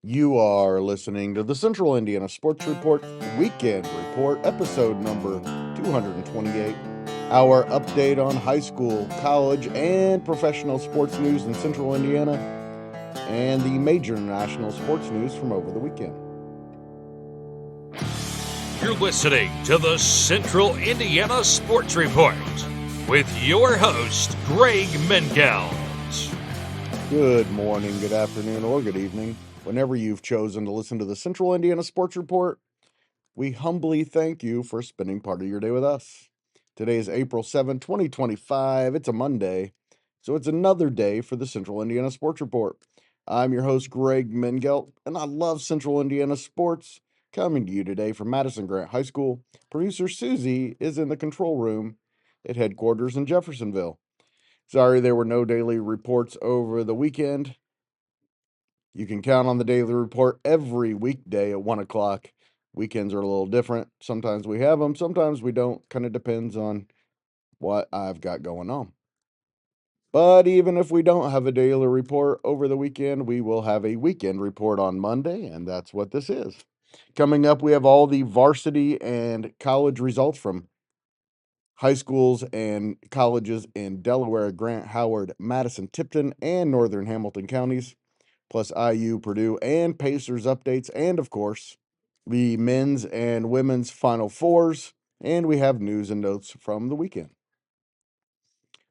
You are listening to the Central Indiana Sports Report Weekend Report, episode number 228. Our update on high school, college, and professional sports news in Central Indiana, and the major national sports news from over the weekend. You're listening to the Central Indiana Sports Report with your host, Greg Mengels. Good morning, good afternoon, or good evening. Whenever you've chosen to listen to the Central Indiana Sports Report, we humbly thank you for spending part of your day with us. Today is April 7, 2025. It's a Monday, so it's another day for the Central Indiana Sports Report. I'm your host, Greg Mengelt, and I love Central Indiana sports. Coming to you today from Madison Grant High School, producer Susie is in the control room at headquarters in Jeffersonville. Sorry there were no daily reports over the weekend. You can count on the daily report every weekday at 1 o'clock. Weekends are a little different. Sometimes we have them, sometimes we don't. Kind of depends on what I've got going on. But even if we don't have a daily report over the weekend, we will have a weekend report on Monday, and that's what this is. Coming up, we have all the varsity and college results from high schools and colleges in Delaware, Grant, Howard, Madison, Tipton, and Northern Hamilton counties, plus IU, Purdue, and Pacers updates, and of course, the men's and women's Final Fours, and we have news and notes from the weekend.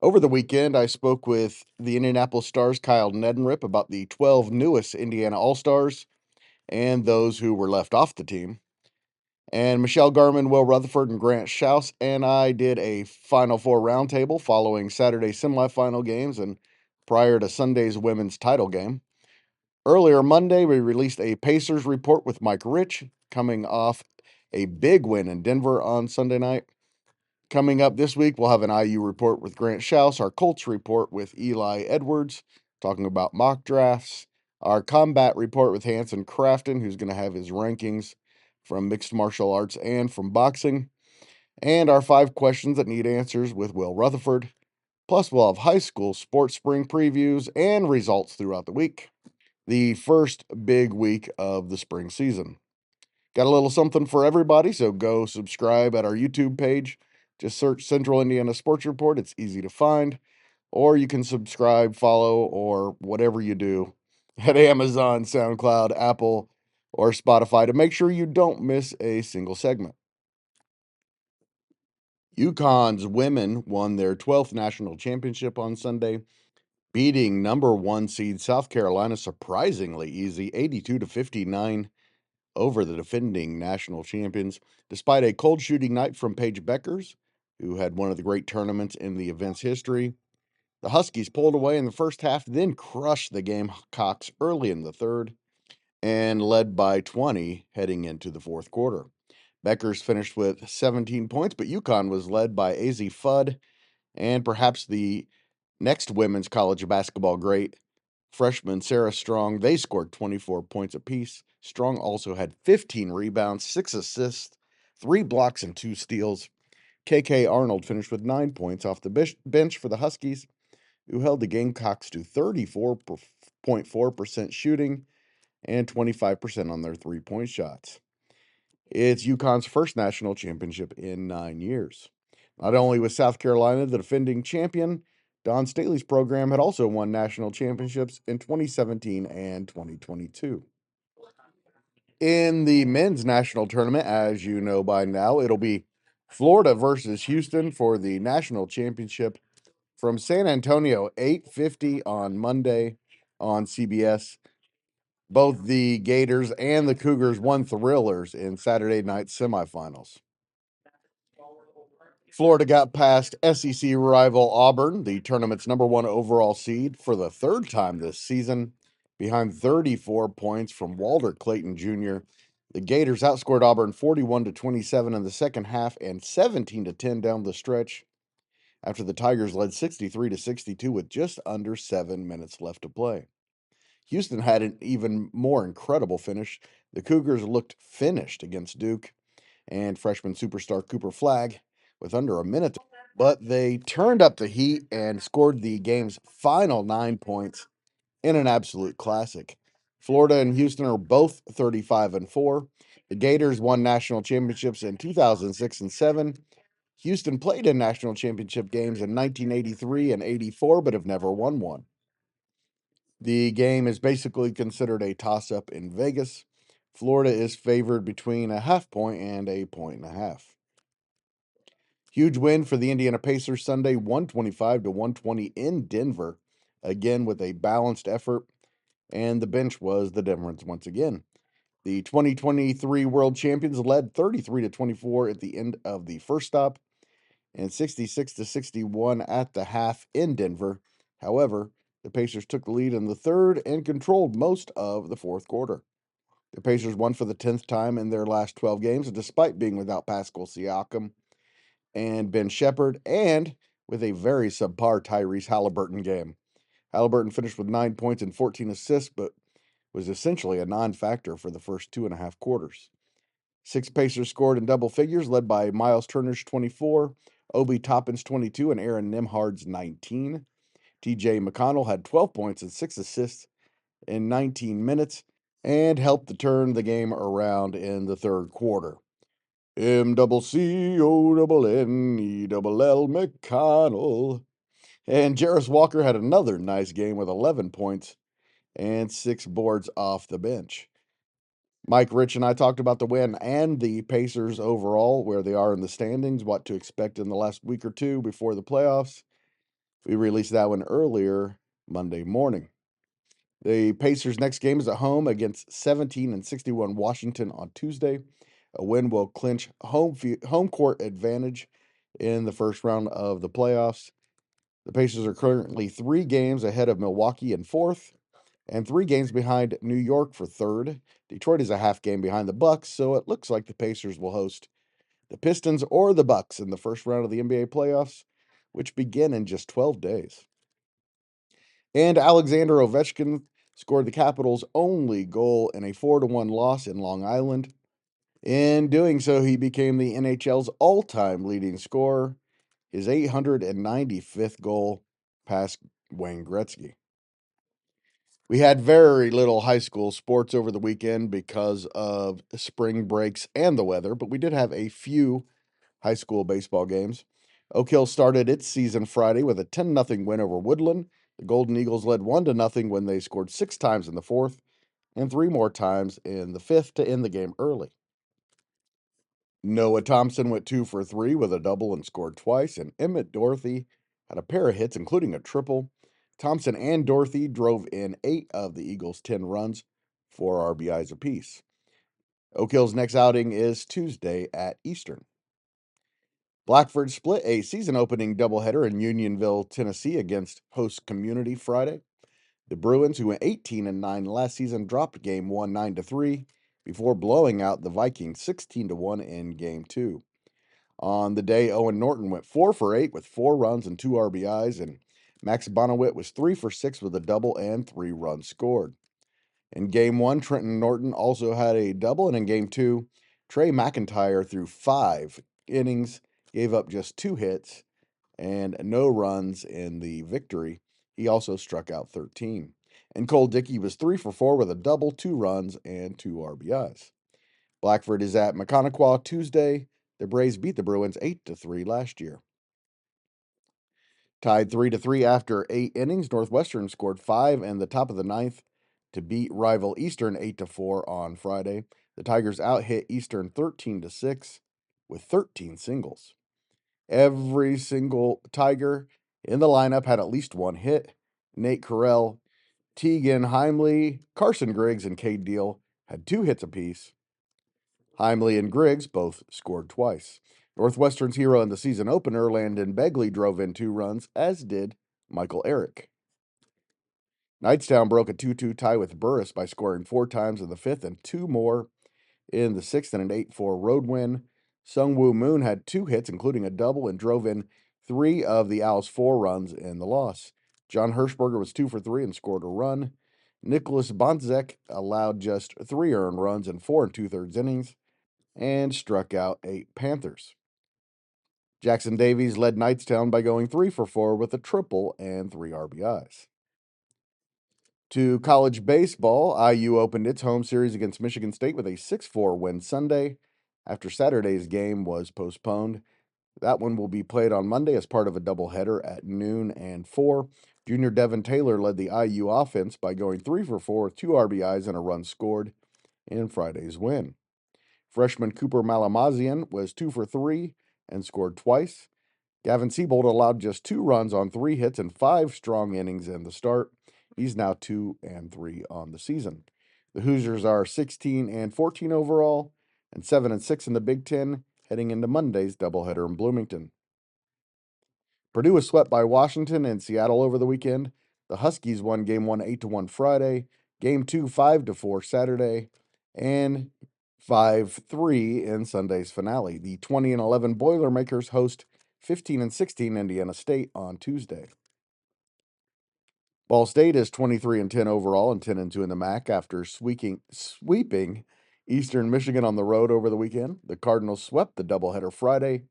Over the weekend, I spoke with the Indianapolis Stars' Kyle Nedenrip about the 12 newest Indiana All-Stars and those who were left off the team. And Michelle Garman, Will Rutherford, and Grant Schaus and I did a Final Four roundtable following Saturday's semifinal games and prior to Sunday's women's title game. Earlier Monday, we released a Pacers report with Mike Rich, coming off a big win in Denver on Sunday night. Coming up this week, we'll have an IU report with Grant Schaus, our Colts report with Eli Edwards, talking about mock drafts, our combat report with Hanson Crafton, who's going to have his rankings from mixed martial arts and from boxing, and our 5 questions that need answers with Will Rutherford. Plus, we'll have high school sports spring previews and results throughout the week. The first big week of the spring season. Got a little something for everybody, so go subscribe at our YouTube page. Just search Central Indiana Sports Report. It's easy to find. Or you can subscribe, follow, or whatever you do at Amazon, SoundCloud, Apple, or Spotify to make sure you don't miss a single segment. UConn's women won their 12th national championship on Sunday, beating number 1 seed South Carolina surprisingly easy, 82-59 over the defending national champions, despite a cold shooting night from Paige Beckers, who had one of the great tournaments in the event's history. The Huskies pulled away in the first half, then crushed the Gamecocks early in the third and led by 20 heading into the fourth quarter. Beckers finished with 17 points, but UConn was led by AZ Fudd and perhaps the next women's college basketball great, freshman Sarah Strong. They scored 24 points apiece. Strong also had 15 rebounds, 6 assists, 3 blocks, and 2 steals. KK Arnold finished with 9 points off the bench for the Huskies, who held the Gamecocks to 34.4% shooting and 25% on their three-point shots. It's UConn's first national championship in 9 years. Not only was South Carolina the defending champion, Don Staley's program had also won national championships in 2017 and 2022. In the men's national tournament, as you know by now, it'll be Florida versus Houston for the national championship from San Antonio, 8:50 on Monday on CBS. Both the Gators and the Cougars won thrillers in Saturday night semifinals. Florida got past SEC rival Auburn, the tournament's number 1 overall seed, for the third time this season, behind 34 points from Walter Clayton Jr. The Gators outscored Auburn 41-27 in the second half and 17-10 down the stretch after the Tigers led 63-62 with just under 7 minutes left to play. Houston had an even more incredible finish. The Cougars looked finished against Duke and freshman superstar Cooper Flagg with under a minute, but they turned up the heat and scored the game's final 9 points in an absolute classic. Florida and Houston are both 35-4. The Gators won national championships in 2006 and 7. Houston played in national championship games in 1983 and 84, but have never won one. The game is basically considered a toss up in Vegas. Florida is favored between a half point and a point and a half. Huge win for the Indiana Pacers Sunday, 125-120 in Denver, again with a balanced effort, and the bench was the difference once again. The 2023 world champions led 33-24 at the end of the first stop and 66-61 at the half in Denver. However, the Pacers took the lead in the third and controlled most of the fourth quarter. The Pacers won for the 10th time in their last 12 games, despite being without Pascal Siakam and Ben Shepherd, and with a very subpar Tyrese Halliburton game. Halliburton finished with 9 points and 14 assists, but was essentially a non-factor for the first 2.5 quarters. 6 Pacers scored in double figures, led by Miles Turner's 24, Obi Toppin's 22, and Aaron Nemhard's 19. TJ McConnell had 12 points and 6 assists in 19 minutes and helped to turn the game around in the third quarter. MCCONNELL McConnell. And Jarris Walker had another nice game with 11 points and 6 boards off the bench. Mike Rich and I talked about the win and the Pacers overall, where they are in the standings, what to expect in the last week or two before the playoffs. We released that one earlier Monday morning. The Pacers' next game is at home against 17-61 Washington on Tuesday. A win will clinch home court advantage in the first round of the playoffs. The Pacers are currently 3 games ahead of Milwaukee in fourth and 3 games behind New York for third. Detroit is a half game behind the Bucks, so it looks like the Pacers will host the Pistons or the Bucks in the first round of the NBA playoffs, which begin in just 12 days. And Alexander Ovechkin scored the Capitals' only goal in a 4-1 loss in Long Island. In doing so, he became the NHL's all-time leading scorer, his 895th goal, past Wayne Gretzky. We had very little high school sports over the weekend because of spring breaks and the weather, but we did have a few high school baseball games. Oak Hill started its season Friday with a 10-0 win over Woodland. The Golden Eagles led 1-0 when they scored 6 times in the fourth and 3 more times in the fifth to end the game early. Noah Thompson went 2 for 3 with a double and scored twice, and Emmett Dorothy had a pair of hits, including a triple. Thompson and Dorothy drove in 8 of the Eagles' 10 runs, 4 RBIs apiece. Oak Hill's next outing is Tuesday at Eastern. Blackford split a season-opening doubleheader in Unionville, Tennessee against host Community Friday. The Bruins, who went 18-9 last season, dropped Game 1 9-3 before blowing out the Vikings 16-1 in Game 2. On the day, Owen Norton went 4 for 8 with 4 runs and 2 RBIs, and Max Bonowit was 3 for 6 with a double and 3 runs scored. In Game 1, Trenton Norton also had a double, and in Game 2, Trey McIntyre threw 5 innings, gave up just 2 hits, and no runs in the victory. He also struck out 13. And Cole Dickey was 3 for 4 with a double, 2 runs, and 2 RBIs. Blackford is at Mechaniqua Tuesday. The Braves beat the Bruins 8-3 last year. Tied 3-3 after 8 innings, Northwestern scored 5 in the top of the ninth to beat rival Eastern 8-4 on Friday. The Tigers out-hit Eastern 13-6 with 13 singles. Every single Tiger in the lineup had at least 1 hit. Nate Carell, Tegan Heimley, Carson Griggs, and Cade Deal had 2 hits apiece. Heimley and Griggs both scored twice. Northwestern's hero in the season opener, Landon Begley, drove in 2 runs, as did Michael Eric. Knightstown broke a 2-2 tie with Burris by scoring 4 times in the fifth and 2 more in the sixth in an 8-4 road win. Sungwoo Moon had 2 hits, including a double, and drove in 3 of the Owls' 4 runs in the loss. John Hirschberger was 2 for 3 and scored a run. Nicholas Bonzek allowed just 3 earned runs in 4 2/3 innings and struck out 8 Panthers. Jackson Davies led Knightstown by going 3 for 4 with a triple and 3 RBIs. To college baseball, IU opened its home series against Michigan State with a 6-4 win Sunday after Saturday's game was postponed. That one will be played on Monday as part of a doubleheader at noon and 4. Junior Devin Taylor led the IU offense by going 3 for 4 with 2 RBIs and a run scored in Friday's win. Freshman Cooper Malamazian was 2 for 3 and scored twice. Gavin Siebold allowed just 2 runs on 3 hits and 5 strong innings in the start. He's now 2 and 3 on the season. The Hoosiers are 16 and 14 overall and 7 and 6 in the Big Ten, heading into Monday's doubleheader in Bloomington. Purdue was swept by Washington and Seattle over the weekend. The Huskies won Game 1 8-1 Friday, Game 2 5-4 Saturday, and 5-3 in Sunday's finale. The 20 and 11 Boilermakers host 15 and 16 Indiana State on Tuesday. Ball State is 23 and 10 overall and 10 and 2 in the MAC after sweeping Eastern Michigan on the road over the weekend. The Cardinals swept the doubleheader Friday.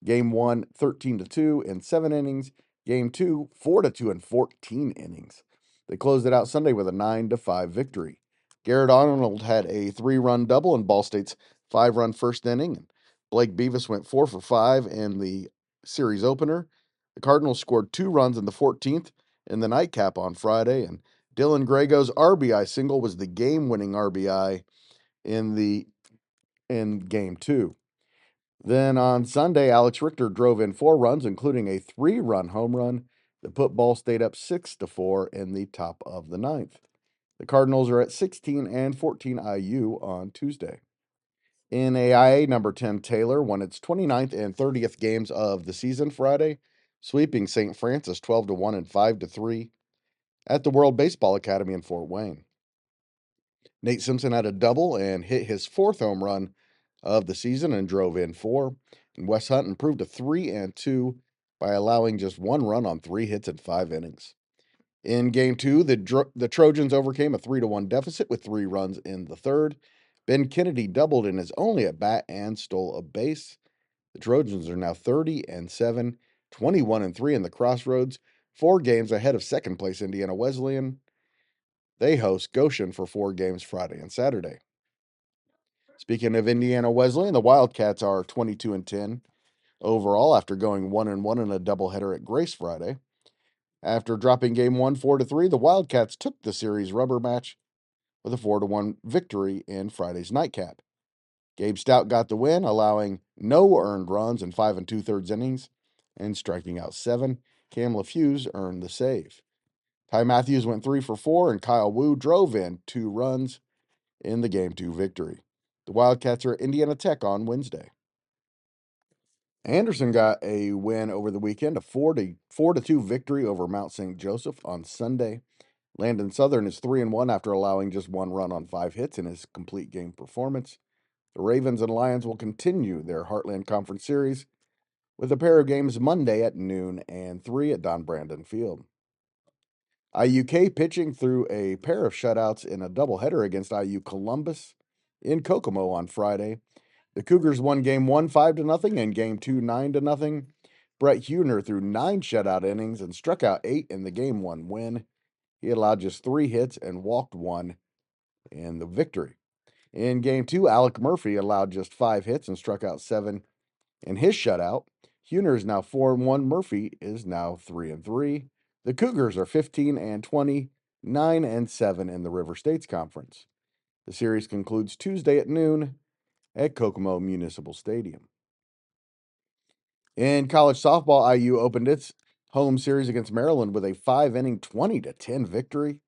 Game 1 13-2 in 7 innings. Game 2 4-2 in 14 innings. They closed it out Sunday with a 9-5 victory. Garrett Arnold had a 3-run double in Ball State's 5-run first inning, and Blake Beavis went 4 for 5 in the series opener. The Cardinals scored 2 runs in the 14th in the nightcap on Friday, and Dylan Grago's RBI single was the game-winning RBI in Game 2. Then on Sunday, Alex Richter drove in 4 runs, including a 3-run home run that put Ball State up 6-4 in the top of the ninth. The Cardinals are at 16 and 14 IU on Tuesday. In AIA, number 10 Taylor won its 29th and 30th games of the season Friday, sweeping St. Francis 12-1 and 5-3 at the World Baseball Academy in Fort Wayne. Nate Simpson had a double and hit his 4th home run of the season and drove in 4. And Wes Hunt improved to 3 and 2 by allowing just 1 run on 3 hits in 5 innings. In Game 2, the Trojans overcame a 3-1 deficit with 3 runs in the third. Ben Kennedy doubled in his only at bat and stole a base. The Trojans are now 30 and 7, 21 and 3 in the Crossroads, 4 games ahead of second place Indiana Wesleyan. They host Goshen for 4 games Friday and Saturday. Speaking of Indiana Wesleyan, the Wildcats are 22 and 10 overall after going 1-1 in a doubleheader at Grace Friday. After dropping Game 1 4-3, the Wildcats took the series rubber match with a 4-1 victory in Friday's nightcap. Gabe Stout got the win, allowing no earned runs in 5 2/3 innings and striking out 7. Cam LaFuse earned the save. Ty Matthews went 3 for 4, and Kyle Wu drove in 2 runs in the Game 2 victory. The Wildcats are at Indiana Tech on Wednesday. Anderson got a win over the weekend, a 4-2 victory over Mount St. Joseph on Sunday. Landon Southern is 3-1 after allowing just 1 run on 5 hits in his complete game performance. The Ravens and Lions will continue their Heartland Conference Series with a pair of games Monday at noon and 3 at Don Brandon Field. IUK pitching through a pair of shutouts in a doubleheader against IU Columbus in Kokomo on Friday. The Cougars won Game 1 5-0 and Game 2 9-0. Brett Huner threw 9 shutout innings and struck out 8 in the Game 1 win. He allowed just 3 hits and walked 1 in the victory. In Game 2, Alec Murphy allowed just 5 hits and struck out 7 in his shutout. Huner is now 4-1. Murphy is now 3-3. The Cougars are 15 and 20, 9 and 7 in the River States Conference. The series concludes Tuesday at noon at Kokomo Municipal Stadium. In college softball, IU opened its home series against Maryland with a 5-inning 20-10 victory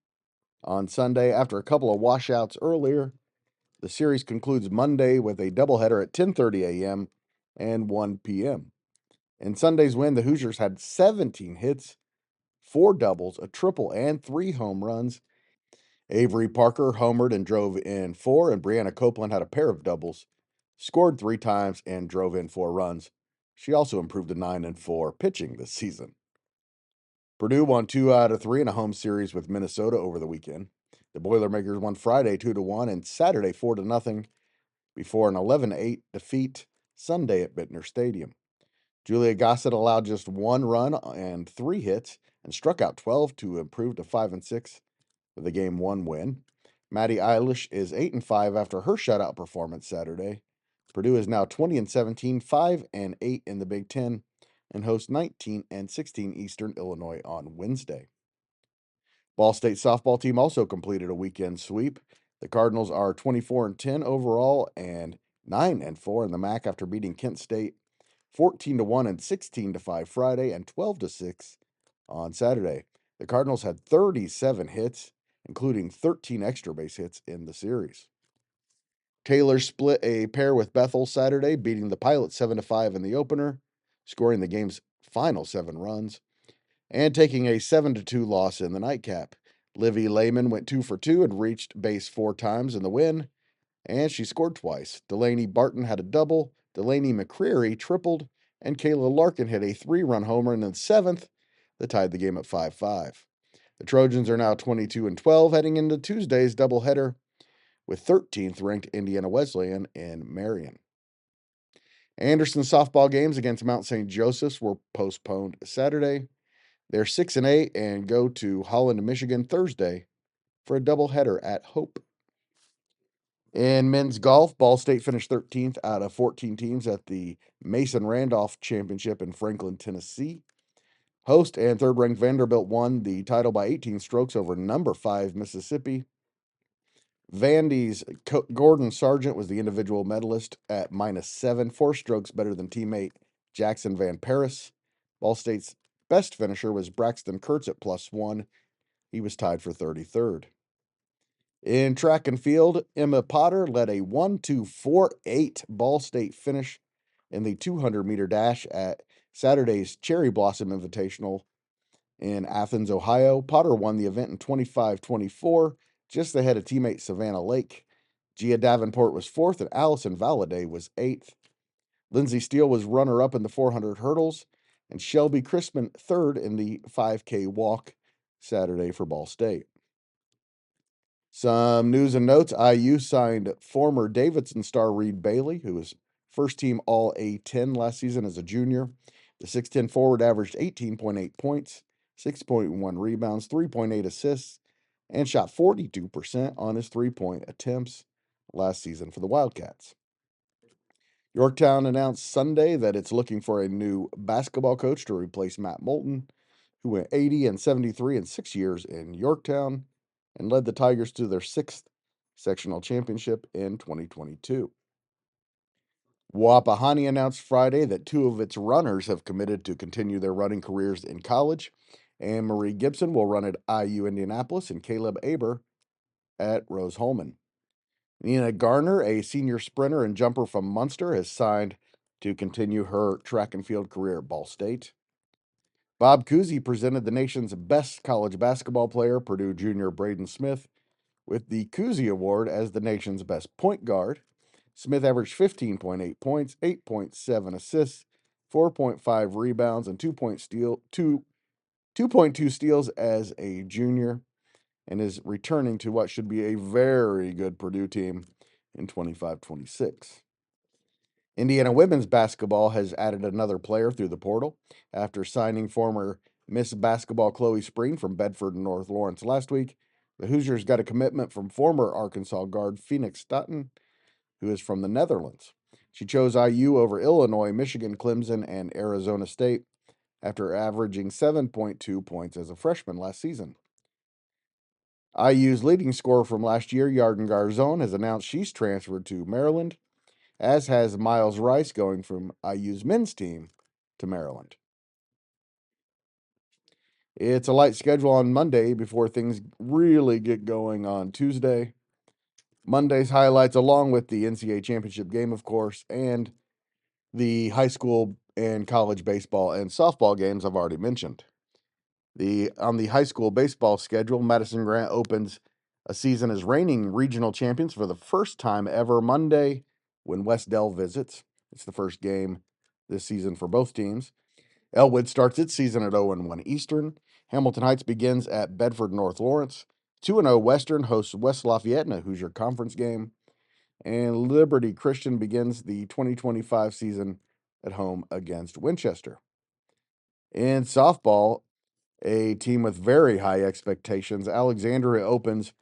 on Sunday after a couple of washouts earlier. The series concludes Monday with a doubleheader at 10:30 a.m. and 1 p.m. In Sunday's win, the Hoosiers had 17 hits, 4 doubles, a triple, and 3 home runs. Avery Parker homered and drove in 4, and Brianna Copeland had a pair of doubles, scored 3 times, and drove in 4 runs. She also improved to 9-4 pitching this season. Purdue won 2 out of 3 in a home series with Minnesota over the weekend. The Boilermakers won Friday 2-1 and Saturday 4-0 before an 11-8 defeat Sunday at Bittner Stadium. Julia Gossett allowed just 1 run and 3 hits and struck out 12 to improve to 5-6 with a Game 1 win. Maddie Eilish is 8-5 after her shutout performance Saturday. Purdue is now 20-17, 5-8 in the Big Ten, and hosts 19-16 Eastern Illinois on Wednesday. Ball State softball team also completed a weekend sweep. The Cardinals are 24-10 overall and 9-4 in the MAC after beating Kent State 14-1 and 16-5 Friday and 12-6 on Saturday. The Cardinals had 37 hits, including 13 extra base hits in the series. Taylor split a pair with Bethel Saturday, beating the Pilots 7-5 in the opener, scoring the game's final 7 runs, and taking a 7-2 loss in the nightcap. Livy Lehman went 2 for 2 and reached base 4 times in the win, and she scored twice. Delaney Barton had a double, Delaney McCreary tripled, and Kayla Larkin hit a 3-run homer in the 7th that tied the game at 5-5. The Trojans are now 22-12 heading into Tuesday's doubleheader with 13th ranked Indiana Wesleyan in Marion. Anderson softball games against Mount St. Joseph's were postponed Saturday. They're 6-8 and go to Holland, Michigan Thursday for a doubleheader at Hope. In men's golf, Ball State finished 13th out of 14 teams at the Mason Randolph Championship in Franklin, Tennessee. Host and third-ranked Vanderbilt won the title by 18 strokes over number 5 Mississippi. Vandy's Gordon Sargent was the individual medalist at -7, 4 strokes better than teammate Jackson Van Paris. Ball State's best finisher was Braxton Kurtz at +1. He was tied for 33rd. In track and field, Emma Potter led a 1-2-4-8 Ball State finish in the 200-meter dash at Saturday's Cherry Blossom Invitational in Athens, Ohio. Potter won the event in 25-24, just ahead of teammate Savannah Lake. Gia Davenport was 4th, and Allison Valladay was 8th. Lindsay Steele was runner-up in the 400 hurdles, and Shelby Crispin 3rd in the 5K walk Saturday for Ball State. Some news and notes. IU signed former Davidson star Reed Bailey, who was first-team All-A-10 last season as a junior. The 6'10 forward averaged 18.8 points, 6.1 rebounds, 3.8 assists, and shot 42% on his three-point attempts last season for the Wildcats. Yorktown announced Sunday that it's looking for a new basketball coach to replace Matt Moulton, who went 80-73 in 6 years in Yorktown and led the Tigers to their 6th sectional championship in 2022. Wapahani announced Friday that 2 of its runners have committed to continue their running careers in college. Anne Marie Gibson will run at IU Indianapolis and Caleb Aber at Rose Holman. Nina Garner, a senior sprinter and jumper from Munster, has signed to continue her track and field career at Ball State. Bob Cousy presented the nation's best college basketball player, Purdue junior Braden Smith, with the Cousy Award as the nation's best point guard. Smith averaged 15.8 points, 8.7 assists, 4.5 rebounds, and 2.2 steals as a junior, and is returning to what should be a very good Purdue team in 25-26. Indiana women's basketball has added another player through the portal after signing former Miss Basketball Chloe Spring from Bedford and North Lawrence last week. The Hoosiers got a commitment from former Arkansas guard Phoenix Stoughton, who is from the Netherlands. She chose IU over Illinois, Michigan, Clemson, and Arizona State after averaging 7.2 points as a freshman last season. IU's leading scorer from last year, Yarden Garzone, has announced she's transferred to Maryland, as has Miles Rice going from IU's men's team to Maryland. It's a light schedule on Monday before things really get going on Tuesday. Monday's highlights, along with the NCAA championship game, of course, and the high school and college baseball and softball games I've already mentioned. On the high school baseball schedule, Madison Grant opens a season as reigning regional champions for the first time ever Monday when West Dell visits. It's the first game this season for both teams. Elwood starts its season at 0-1 Eastern. Hamilton Heights begins at Bedford North Lawrence. 2-0 Western hosts West Lafayette in a Hoosier Conference game. And Liberty Christian begins the 2025 season at home against Winchester. In softball, A team with very high expectations, Alexandria opens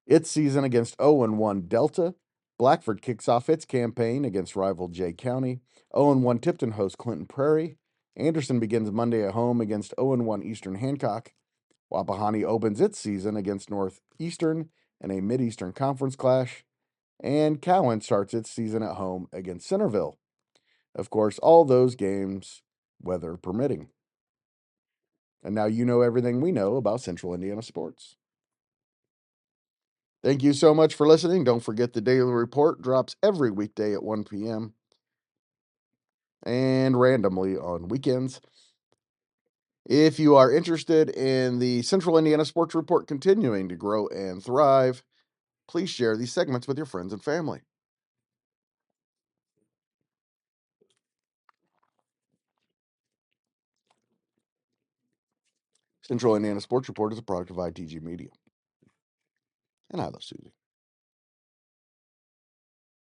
its season against 0-1 Delta. Blackford kicks off its campaign against rival Jay County. 0-1 Tipton hosts Clinton Prairie. Anderson begins Monday at home against 0-1 Eastern Hancock. Wapahani opens its season against Northeastern in a Mid-Eastern Conference clash. And Cowan starts its season at home against Centerville. Of course, all those games, weather permitting. And now you know everything we know about Central Indiana sports. Thank you so much for listening. Don't forget the daily report drops every weekday at 1 p.m. and randomly on weekends. If you are interested in the Central Indiana Sports Report continuing to grow and thrive, please share these segments with your friends and family. Central Indiana Sports Report is a product of ITG Media. And I love Susie.